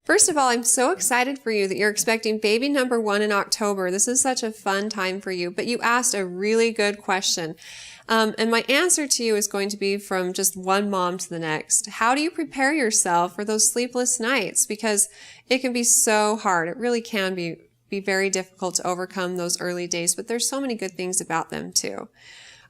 First of all, I'm so excited for you that you're expecting baby number 1 in October. This is such a fun time for you, but you asked a really good question. And my answer to you is going to be from just one mom to the next. How do you prepare yourself for those sleepless nights? Because it can be so hard. It really can be very difficult to overcome those early days, but there's so many good things about them too.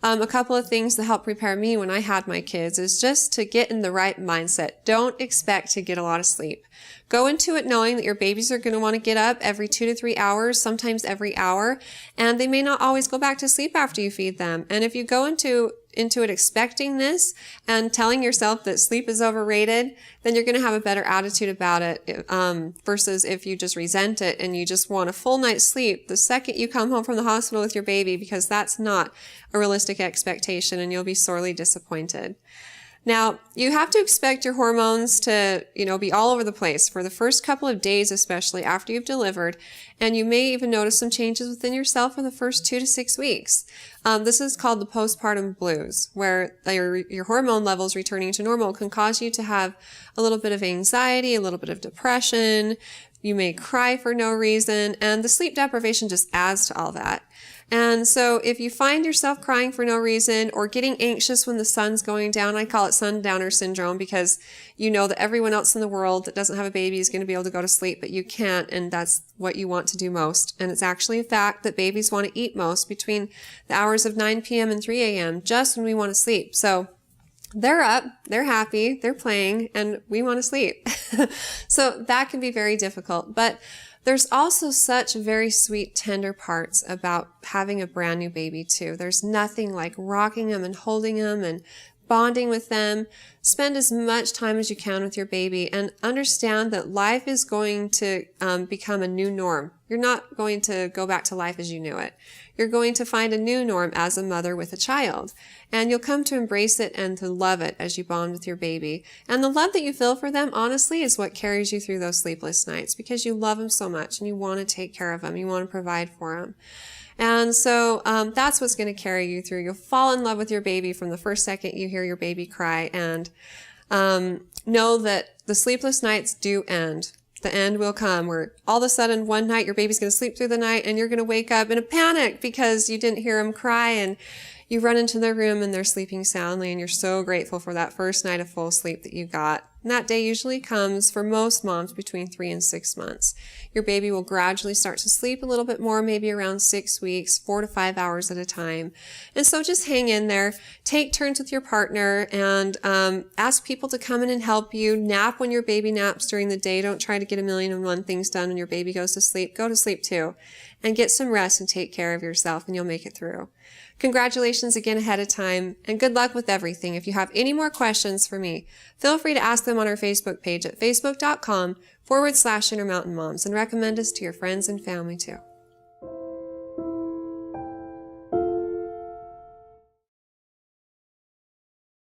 A couple of things that helped prepare me when I had my kids is just to get in the right mindset. Don't expect to get a lot of sleep. Go into it knowing that your babies are going to want to get up every 2 to 3 hours, sometimes every hour, and they may not always go back to sleep after you feed them. And if you go into it expecting this and telling yourself that sleep is overrated, then you're going to have a better attitude about it versus if you just resent it and you just want a full night's sleep the second you come home from the hospital with your baby, because that's not a realistic expectation and you'll be sorely disappointed. Now, you have to expect your hormones to, be all over the place for the first couple of days, especially after you've delivered, and you may even notice some changes within yourself for the first 2 to 6 weeks. This is called the postpartum blues, where your hormone levels returning to normal can cause you to have a little bit of anxiety, a little bit of depression. You may cry for no reason, and the sleep deprivation just adds to all that. And so if you find yourself crying for no reason or getting anxious when the sun's going down, I call it sundowner syndrome, because you know that everyone else in the world that doesn't have a baby is going to be able to go to sleep, but you can't, and that's what you want to do most. And it's actually a fact that babies want to eat most between the hours of 9 p.m. and 3 a.m., just when we want to sleep. So they're up, they're happy, they're playing, and we want to sleep. So that can be very difficult. But there's also such very sweet, tender parts about having a brand new baby too. There's nothing like rocking them and holding them and bonding with them. Spend as much time as you can with your baby and understand that life is going to become a new norm. You're not going to go back to life as you knew it. You're going to find a new norm as a mother with a child. And you'll come to embrace it and to love it as you bond with your baby. And the love that you feel for them, honestly, is what carries you through those sleepless nights, because you love them so much and you want to take care of them. You want to provide for them. And so that's what's going to carry you through. You'll fall in love with your baby from the first second you hear your baby cry, and know that the sleepless nights do end. The end will come where all of a sudden one night your baby's going to sleep through the night and you're going to wake up in a panic because you didn't hear him cry, and you run into their room and they're sleeping soundly, and you're so grateful for that first night of full sleep that you got. And that day usually comes for most moms between 3 and 6 months. Your baby will gradually start to sleep a little bit more, maybe around 6 weeks, 4 to 5 hours at a time. And so just hang in there, take turns with your partner, and ask people to come in and help you. Nap when your baby naps during the day. Don't try to get 1,000,001 things done when your baby goes to sleep. Go to sleep too. And get some rest and take care of yourself, and you'll make it through. Congratulations again ahead of time, and good luck with everything. If you have any more questions for me, feel free to ask them on our Facebook page at facebook.com/Intermountain Moms, and recommend us to your friends and family too.